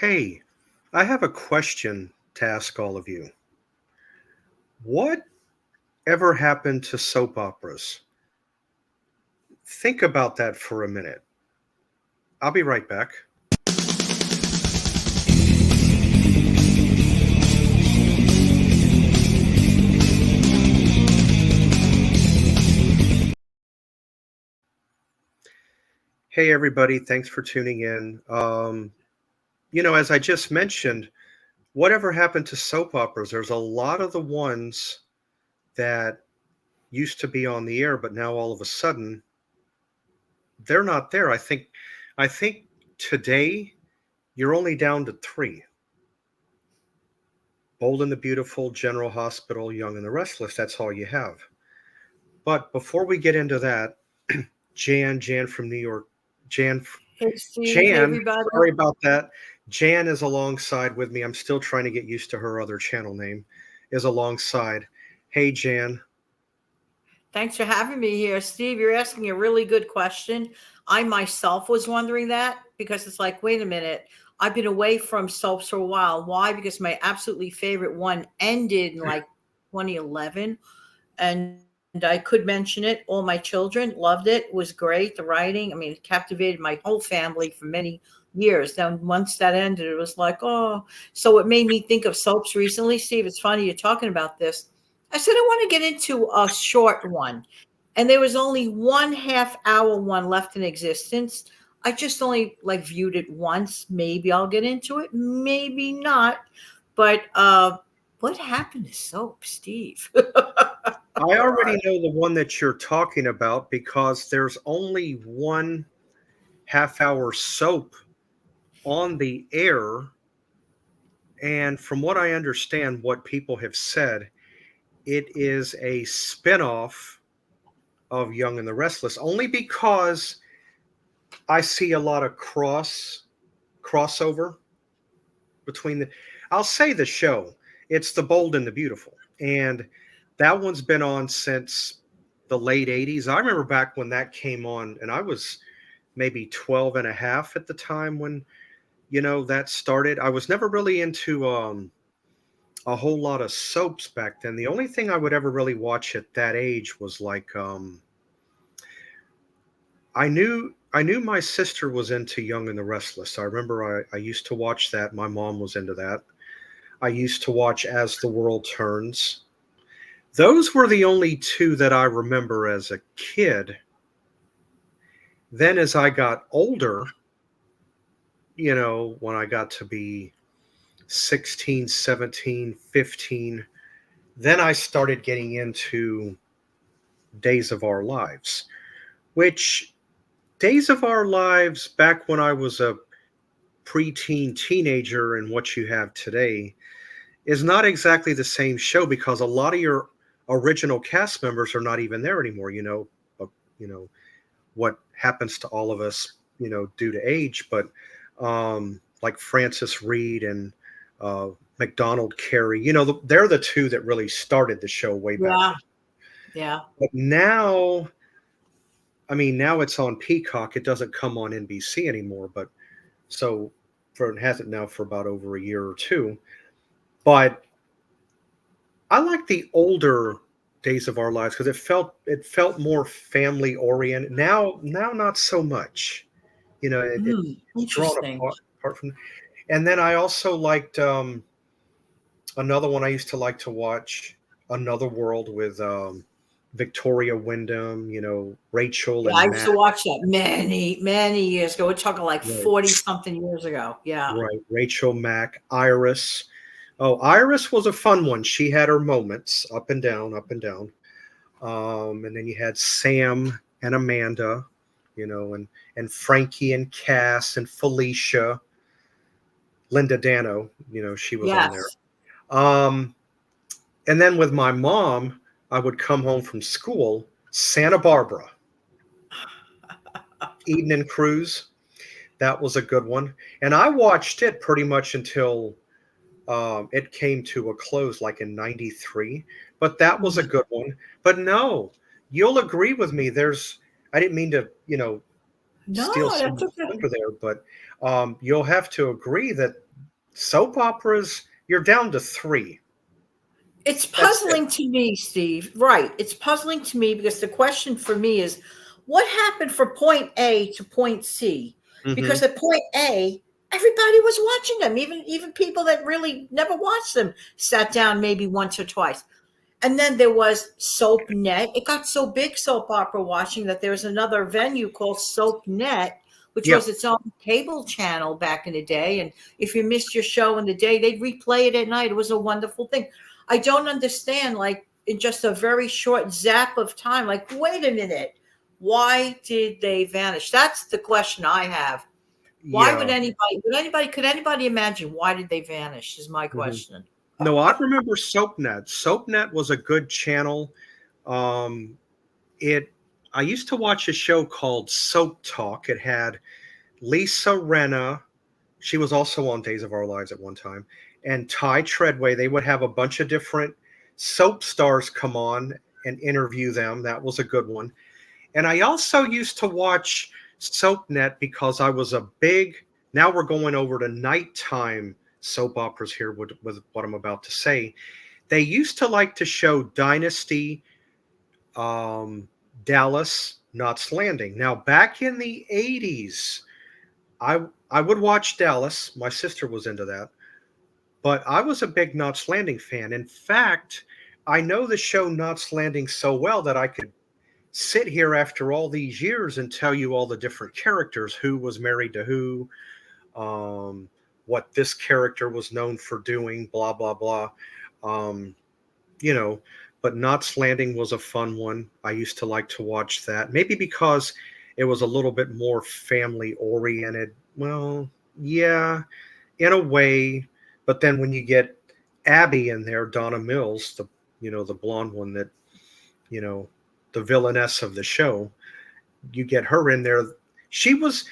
Hey, I have a question to ask all of you. What ever happened to soap operas? Think about that for a minute. I'll be right back. Hey, everybody. Thanks for tuning in. As I just mentioned, whatever happened to soap operas? There's a lot of the ones that used to be on the air, but now all of a sudden they're not there. I think today you're only down to three: Bold and the Beautiful, General Hospital, Young and the Restless. That's all you have. But before we get into that, Jan from New York, Jan, Hey Steve, hey Jan, everybody. sorry about that. Jan is alongside with me. I'm still trying to get used to her other channel name, is alongside. Hey, Jan. Thanks for having me here. Steve, you're asking a really good question. I myself was wondering that because it's like, wait a minute, I've been away from soaps for a while. Why? Because my absolutely favorite one ended in like 2011. And I could mention it. All my children loved it. It was great. The writing, I mean, it captivated my whole family for many years. Then once that ended, it was like, oh. So it made me think of soaps recently. Steve, it's funny you're talking about this. I said, I want to get into a short one. And there was only 1/2 hour one left in existence. I just only like viewed it once. Maybe I'll get into it, maybe not. But what happened to soap, Steve? I already know the one that you're talking about because there's only one half-hour soap on the air. And from what I understand, what people have said, it is a spin-off of Young and the Restless, only because I see a lot of crossover between the I'll say the show. It's The Bold and the Beautiful. And that one's been on since the late 80s. I remember back when that came on, and I was maybe 12 and a half at the time when, that started. I was never really into a whole lot of soaps back then. The only thing I would ever really watch at that age was like I knew my sister was into Young and the Restless. I remember I used to watch that. My mom was into that. I used to watch As the World Turns. Those were the only two that I remember as a kid. Then as I got older, when I got to be 16, 17, 15, then I started getting into Days of Our Lives, which Days of Our Lives back when I was a preteen teenager and what you have today is not exactly the same show because a lot of your original cast members are not even there anymore. You know what happens to all of us, due to age. But like Francis Reed and McDonald Carey, they're the two that really started the show way back Yeah, then. yeah. But now, I mean, now it's on Peacock. It doesn't come on NBC anymore. But so for it hasn't now for about over a year or two. But I like the older Days of Our Lives because it felt more family oriented. Now not so much. It's drawn Interesting. apart from. And then I also liked another one I used to like to watch, Another World with Victoria Wyndham. Rachel Yeah, I and used Matt. to watch that many, many years ago. We're talking like Right, 40 something years ago. Yeah. right. Rachel, Mac, Iris. Oh, Iris was a fun one. She had her moments, up and down, up and down. And then you had Sam and Amanda, and Frankie and Cass and Felicia, Linda Dano, she was on there. Yes. Um, and then with my mom, I would come home from school, Santa Barbara, Eden and Cruz. That was a good one. And I watched it pretty much until it came to a close, like in '93. But that was a Mhm. good one. But no, you'll agree with me. I didn't mean to, No, steal some that's okay. thunder there, but you'll have to agree that soap operas, you're down to three. It's That's it. puzzling to me, Steve. Right. It's puzzling to me because the question for me is what happened from point A to point C? Mhm. Because at point A, everybody was watching them. Even people that really never watched them sat down maybe once or twice. And then there was SoapNet. It got so big, soap opera watching, that there was another venue called SoapNet, which Yeah. was its own cable channel back in the day. And if you missed your show in the day, they'd replay it at night. It was a wonderful thing. I don't understand, like, in just a very short zap of time, like, wait a minute, why did they vanish? That's the question I have. Why Yeah. could anybody imagine why did they vanish? Is my Mhm. question. No, I remember SoapNet. SoapNet was a good channel. Um, it I used to watch a show called Soap Talk. It had Lisa Renna. She was also on Days of Our Lives at one time, and Ty Treadway. They would have a bunch of different soap stars come on and interview them. That was a good one. And I also used to watch SoapNet because I was a big, now we're going over to nighttime soap operas here with what I'm about to say. They used to like to show Dynasty, um, Dallas, Knots Landing. Now, back in the 80s, I would watch Dallas. My sister was into that. But I was a big Knots Landing fan. In fact, I know the show Knots Landing so well that I could sit here after all these years and tell you all the different characters, who was married to who, um, what this character was known for doing, blah blah blah. Um, you know, but Knots Landing was a fun one. I used to like to watch that, maybe because it was a little bit more family oriented. Well, yeah, in a way, but then when you get Abby in there, Donna Mills, the blonde one that you know the villainess of the show, you get her in there. She was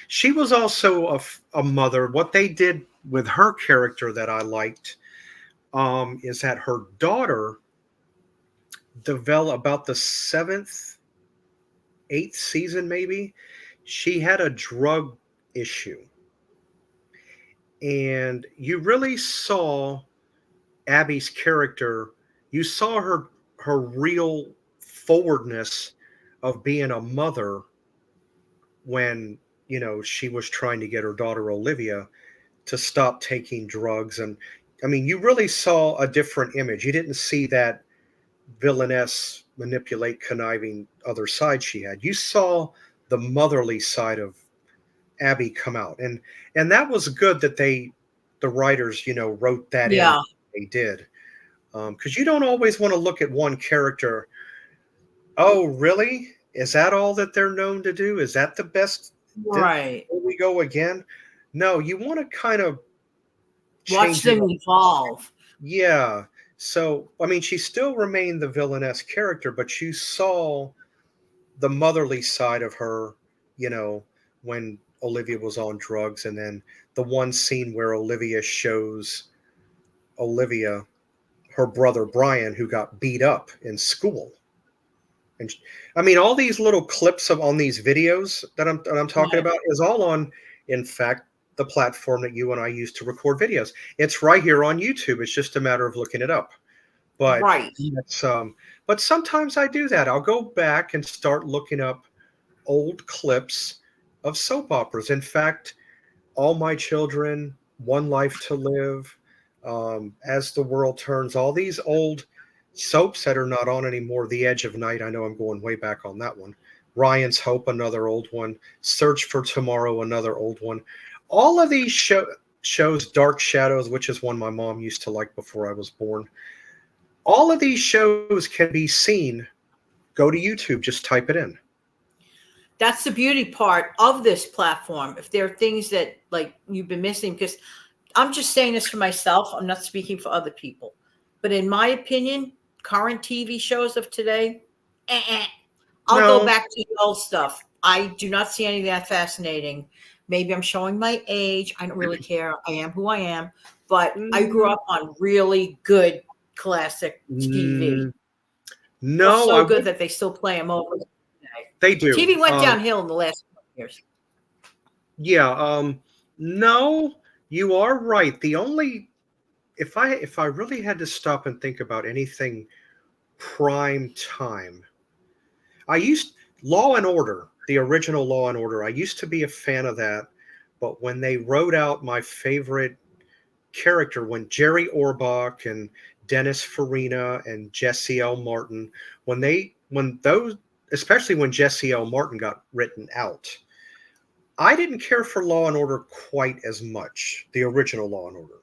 also a mother. What they did with her character that I liked, is that her daughter developed about the seventh, eighth season, maybe. She had a drug issue, and you really saw Abby's character. You saw her real forwardness of being a mother when she was trying to get her daughter Olivia to stop taking drugs. And I mean, you really saw a different image. You didn't see that villainess, manipulate, conniving other side she had. You saw the motherly side of Abby come out, and that was good that the writers wrote that in. Yeah. They did, because you don't always want to look at one character. Oh, really? Is that all that they're known to do? Is that the best? Here Right. we go again. No, you want to kind of Watch change it them up. evolve. Yeah. So, I mean, she still remained the villainess character, but you saw the motherly side of her, you know, when Olivia was on drugs. And then the one scene where Olivia shows Olivia her brother Brian, who got beat up in school. And I mean, all these little clips of on these videos that I'm talking Right. about is all on, in fact, the platform that you and I use to record videos. It's right here on YouTube. It's just a matter of looking it up. But Right. it's but sometimes I do that. I'll go back and start looking up old clips of soap operas. In fact, All My Children, One Life to Live, As the World Turns, all these old soaps that are not on anymore. The Edge of Night, I know I'm going way back on that one. Ryan's Hope, another old one. Search for Tomorrow, another old one. All of these shows, Dark Shadows, which is one my mom used to like before I was born. All of these shows can be seen. Go to YouTube, just type it in. That's the beauty part of this platform. If there are things that like you've been missing, because I'm just saying this for myself, I'm not speaking for other people. But in my opinion, current TV shows of today, I'll go No. back to the old stuff. I do not see any of that fascinating. Maybe I'm showing my age. I don't really care. I am who I am. But I grew Mm, up on really good classic TV. mm, Well, no, I so good would. that they still play them over today. They do. TV went downhill in the last couple of years. Yeah, no, you are right. The only if I really had to stop and think about anything prime time, I used Law and Order, the original Law and Order. I used to be a fan of that, but when they wrote out my favorite character, when Jerry Orbach and Dennis Farina and Jesse L. Martin, when those, especially when Jesse L. Martin got written out, I didn't care for Law and Order quite as much, the original Law and Order.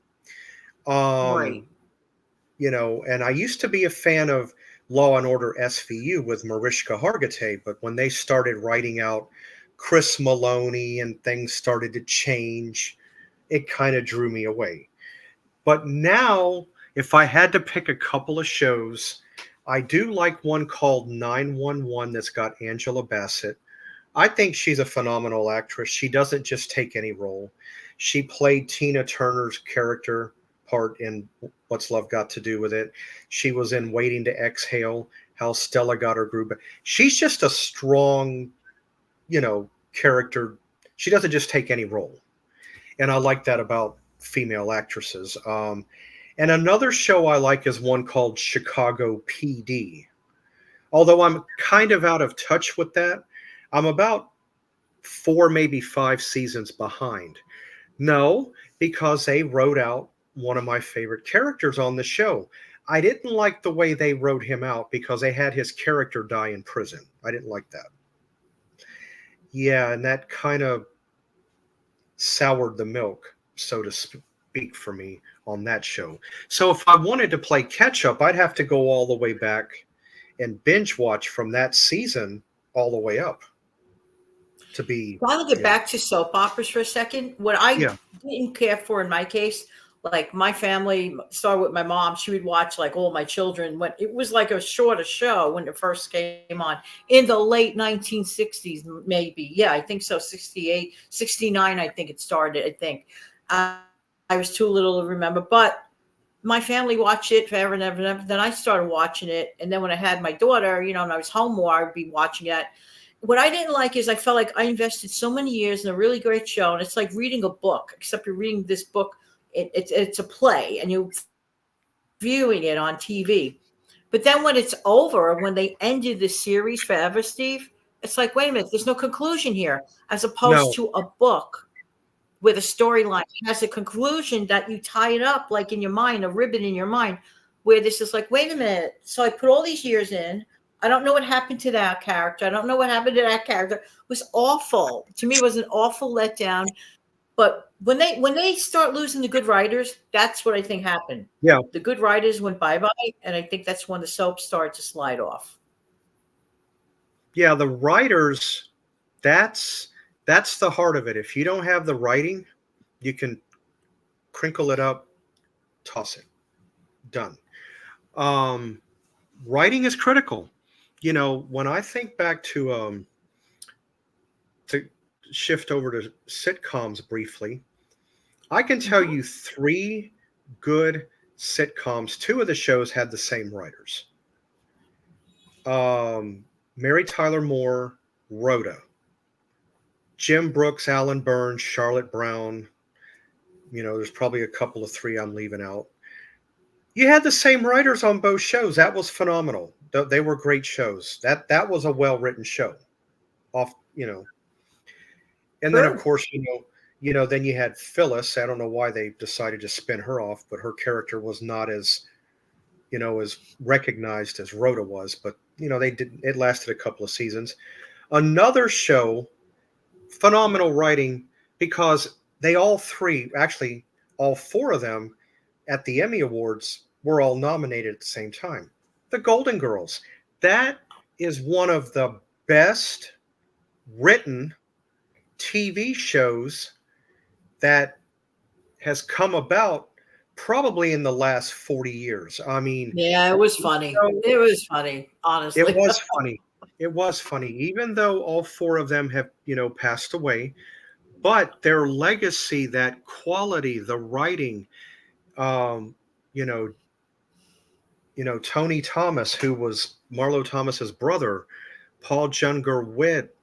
Right. Um, and I used to be a fan of Law and Order SVU with Mariska Hargitay, but when they started writing out Chris Maloney and things started to change, it kind of drew me away. But now, if I had to pick a couple of shows, I do like one called 911 that's got Angela Bassett. I think she's a phenomenal actress. She doesn't just take any role. She played Tina Turner's character part in What's Love Got to Do with It. She was in Waiting to Exhale, How Stella Got Her Groove. She's just a strong, character. She doesn't just take any role. And I like that about female actresses. And another show I like is one called Chicago PD. Although I'm kind of out of touch with that, I'm about 4, maybe 5 seasons behind. No, because they wrote out one of my favorite characters on the show. I didn't like the way they wrote him out because they had his character die in prison. I didn't like that. Yeah, and that kind of soured the milk, so to speak, for me on that show. So if I wanted to play catch up, I'd have to go all the way back and binge watch from that season all the way up to be, I want to get back to soap operas for a second. What I yeah, didn't care for in my case, like my family started with my mom. She would watch like all my children when it was like a shorter show when it first came on in the late 1960s, maybe. Yeah, I think so. 68, 69, I think it started. I think I was too little to remember, but my family watched it forever and ever and ever. Then I started watching it. And then when I had my daughter, and I was home more, I'd be watching it. What I didn't like is I felt like I invested so many years in a really great show. And it's like reading a book, except you're reading this book. It's a play and you're viewing it on TV. But then when it's over, when they ended the series forever, Steve, it's like, wait a minute, there's no conclusion here, as opposed no, to a book with a storyline has a conclusion that you tie it up like in your mind, a ribbon in your mind, where this is like, wait a minute. So I put all these years in. I don't know what happened to that character. I don't know what happened to that character. It was awful. To me, it was an awful letdown. But when they start losing the good writers, that's what I think happened. yeah, The good writers went bye-bye, and I think that's when the soap started to slide off. yeah, the writers, that's that's the heart of it. If you don't have the writing, you can crinkle it up, toss it, done. Um, Writing is critical. When I think back to shift over to sitcoms briefly, I can tell Mhm. you 3 good sitcoms. 2 of the shows had the same writers. Mary Tyler Moore, Rhoda, Jim Brooks, Alan Burns, Charlotte Brown. There's probably a couple of 3 I'm leaving out. You had the same writers on both shows. That was phenomenal. They were great shows. That was a well-written show. Off, and then of True. course, then you had Phyllis. I don't know why they decided to spin her off, but her character was not as recognized as Rhoda was. But they did. It lasted a couple of seasons. Another show, phenomenal writing because they all 3, actually all 4 of them at the Emmy Awards were all nominated at the same time. The Golden Girls. That is one of the best written TV shows that has come about probably in the last 40 years. I mean, Yeah, it was funny. so It was funny, it honestly. was funny. It was funny, even though all 4 of them have, passed away. But their legacy, that quality, the writing, um, you know, Tony Thomas, who was Marlo Thomas's brother, Paul Junger Witt,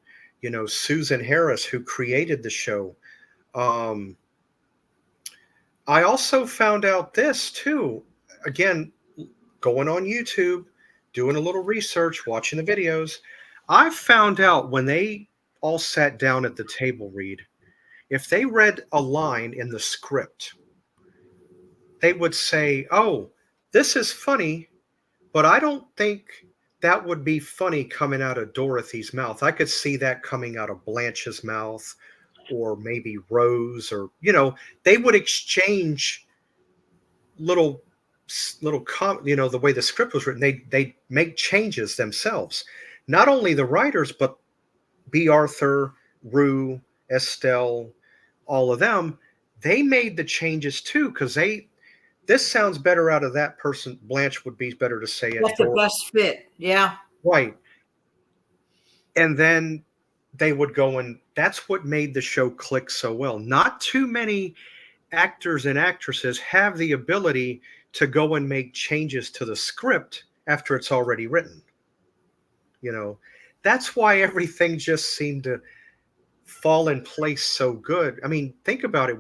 Susan Harris, who created the show. Um, I also found out this too. Again, going on YouTube, doing a little research, watching the videos. I found out when they all sat down at the table read, if they read a line in the script, they would say, "Oh, this is funny, but I don't think that would be funny coming out of Dorothy's mouth. I could see that coming out of Blanche's mouth or maybe Rose or, they would exchange little the way the script was written, they make changes themselves. Not only the writers, but B. Arthur, Rue, Estelle, all of them, they made the changes too because this sounds better out of that person. Blanche would be better to say it. That's the best fit. Yeah. Right. And then they would go, and that's what made the show click so well. Not too many actors and actresses have the ability to go and make changes to the script after it's already written. That's why everything just seemed to fall in place so good. I mean, think about it.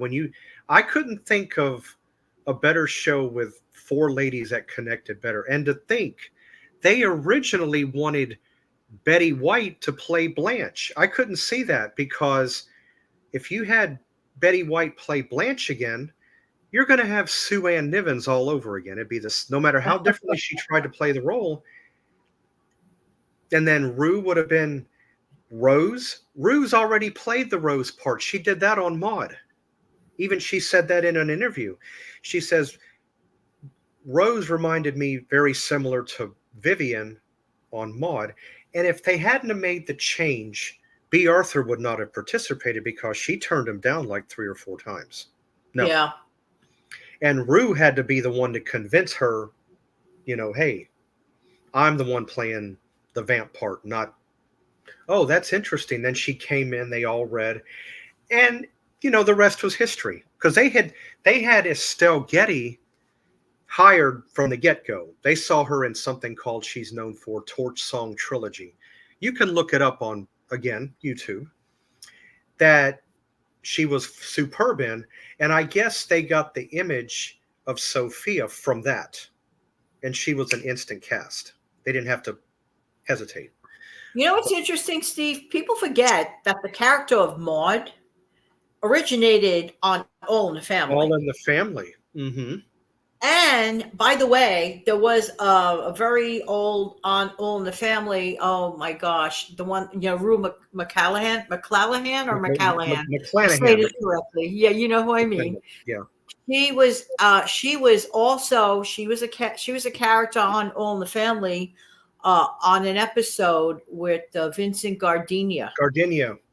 I couldn't think of a better show with four ladies that connected better. And to think they originally wanted Betty White to play Blanche. I couldn't see that because if you had Betty White play Blanche again, you're going to have Sue Ann Nivens all over again. It'd be this, no matter how differently she tried to play the role. And then Rue would have been Rose. Rue's already played the Rose part. She did that on Maude. Even she said that in an interview. She says, Rose reminded me very similar to Vivian on Maude. And if they hadn't have made the change, B. Arthur would not have participated because she turned him down like 3 or 4 times. No. Yeah. And Rue had to be the one to convince her, hey, I'm the one playing the vamp part, not, oh, that's interesting. Then she came in, they all read. And, the rest was history. Because they had Estelle Getty hired from the get-go. They saw her in something called She's Known For, Torch Song Trilogy. You can look it up on, again, YouTube, that she was superb in. And I guess they got the image of Sophia from that. And she was an instant cast. They didn't have to hesitate. You know what's interesting, Steve? People forget that the character of Maude originated on All in the Family. All in the Family. Mm-hmm. And by the way, there was a very old on All in the Family. Oh my gosh, the one Rue McClanahan. McClanahan. Say it correctly. Yeah, you know who I mean. Yeah. She was a character on All in the Family on an episode with Vincent Gardenia.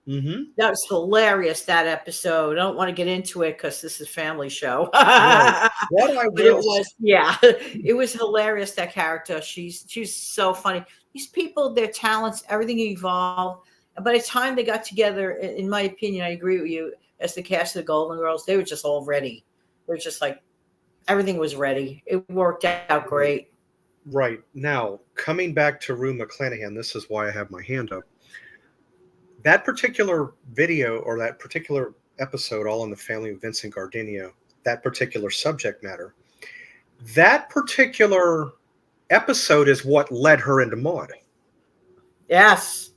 Mm-hmm. That was hilarious, that episode. I don't want to get into it because this is a family show. Right. It was hilarious, that character. She's so funny. These people, their talents, everything evolved. And by the time they got together, in my opinion, I agree with you, as the cast of the Golden Girls, they were just all ready. They were just like, everything was ready. It worked out great. Right. Now, coming back to Rue McClanahan, this is why I have my hand up. That particular video or that particular episode, All in the Family of Vincent Gardenia, that particular subject matter, that particular episode is what led her into Maude. Yes.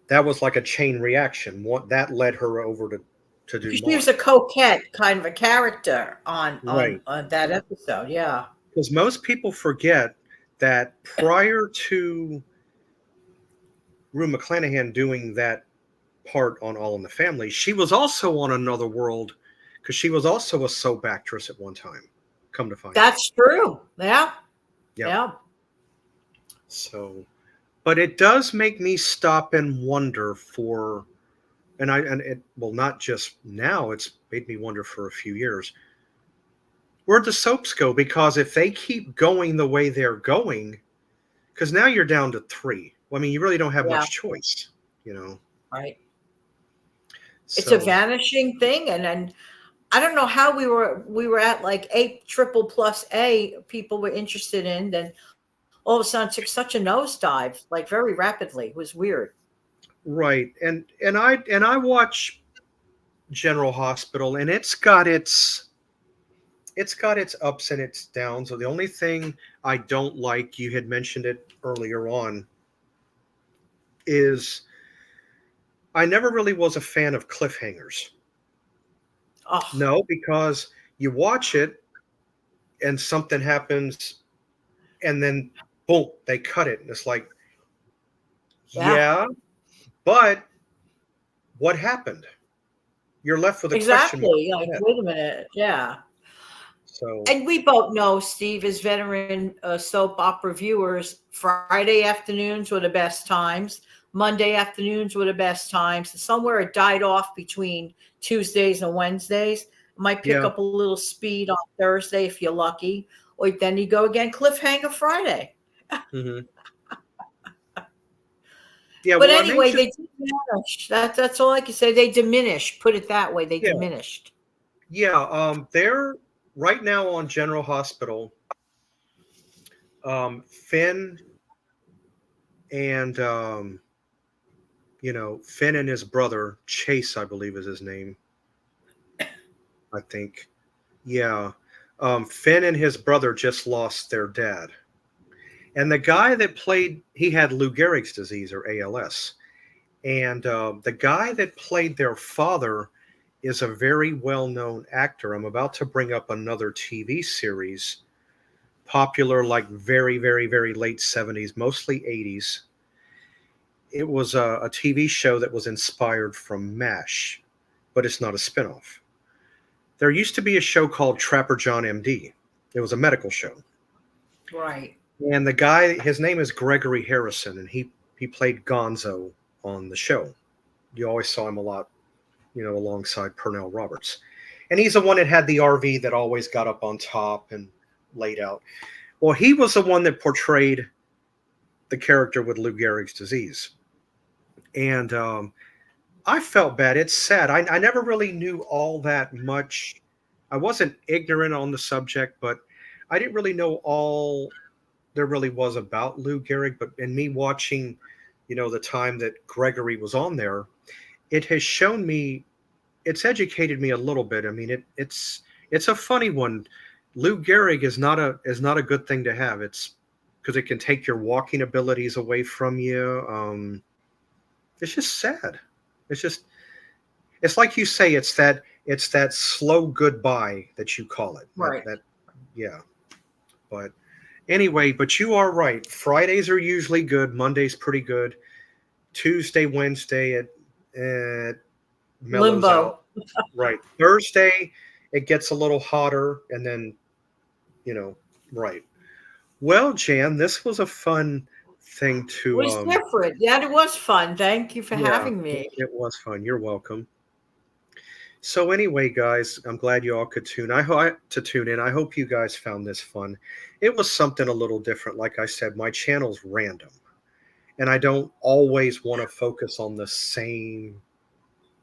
That was like a chain reaction. That led her over to do She Maude. was a coquette kind of a character on that episode, yeah. Because most people forget that prior to Rue McClanahan doing that part on All in the Family, she was also on Another World because she was also a soap actress at one time. Come to find that's out. True. Yeah. So, but it does make me stop and wonder not just now, it's made me wonder for a few years. Where'd the soaps go? Because if they keep going the way they're going, because now you're down to 3. I mean, you really don't have much choice, Right. So, it's a vanishing thing, and I don't know how we were at like 8 triple plus A people were interested in, then all of a sudden it took such a nosedive, like very rapidly. It was weird. Right, and I watch General Hospital, and it's got its ups and its downs. So the only thing I don't like, you had mentioned it earlier on, is I never really was a fan of cliffhangers. Oh, No, because you watch it and something happens and then boom, they cut it. And it's like, yeah, yeah, but what happened? You're left with a question mark exactly. in Like, your head. wait a minute. Yeah. So And we both know, Steve, as veteran soap opera viewers, Friday afternoons were the best times. Monday afternoons were the best times. Somewhere it died off between Tuesdays and Wednesdays. Might pick yeah. up a little speed on Thursday if you're lucky. Or then you go again, cliffhanger Friday. Hmm. Yeah, But well, I'm anyway, anxious. they diminish. That's all I can say. They diminish. Put it that way. They Yeah, diminished. yeah. They're right now on General Hospital. Finn and Finn and his brother Chase, I believe is his name. I think. Yeah. Finn and his brother just lost their dad, and the guy that played he had Lou Gehrig's disease or ALS, and the guy that played their father is a very well-known actor. I'm about to bring up another TV series, popular like very, very, very late 70s, mostly 80s. It was a TV show that was inspired from MASH, but it's not a spinoff. There used to be a show called Trapper John MD. It was a medical show. Right. And the guy, his name is Gregory Harrison, and he played Gonzo on the show. You always saw him a lot, alongside Pernell Roberts. And he's the one that had the RV that always got up on top and laid out. Well, he was the one that portrayed the character with Lou Gehrig's disease. And I felt bad. It's sad. I never really knew all that much. I wasn't ignorant on the subject, but I didn't really know all there really was about Lou Gehrig. But in me watching, the time that Gregory was on there, it has shown me, it's educated me a little bit. I mean, it's a funny one. Lou Gehrig is not a good thing to have. It's because it can take your walking abilities away from you. It's just sad. It's just it's like you say, it's that slow goodbye that you call it. That Right. that yeah. But anyway, but you are right. Fridays are usually good. Monday's pretty good. Tuesday, Wednesday, it mellows out. Limbo. Right. Thursday, it gets a little hotter, and then you know, right. Well, Jan, this was a fun thing to Was different. Yeah, it was fun. Thank you for yeah, having it, me. it was fun. You're welcome. So anyway, guys, I'm glad you all could tune in. I hope you guys found this fun. It was something a little different. Like I said, my channel's random, and I don't always want to focus on the same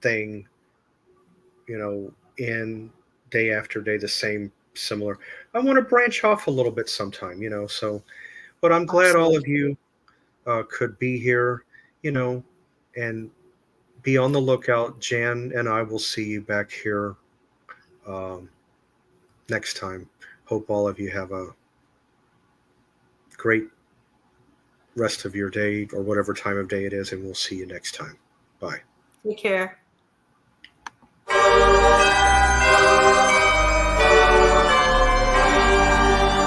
thing, in day after day, the same similar. I want to branch off a little bit sometime, so but I'm glad all of Absolutely. you could be here, you know, and be on the lookout. Jan and I will see you back here um, next time. Hope all of you have a great rest of your day or whatever time of day it is, and we'll see you next time. Bye. Take care.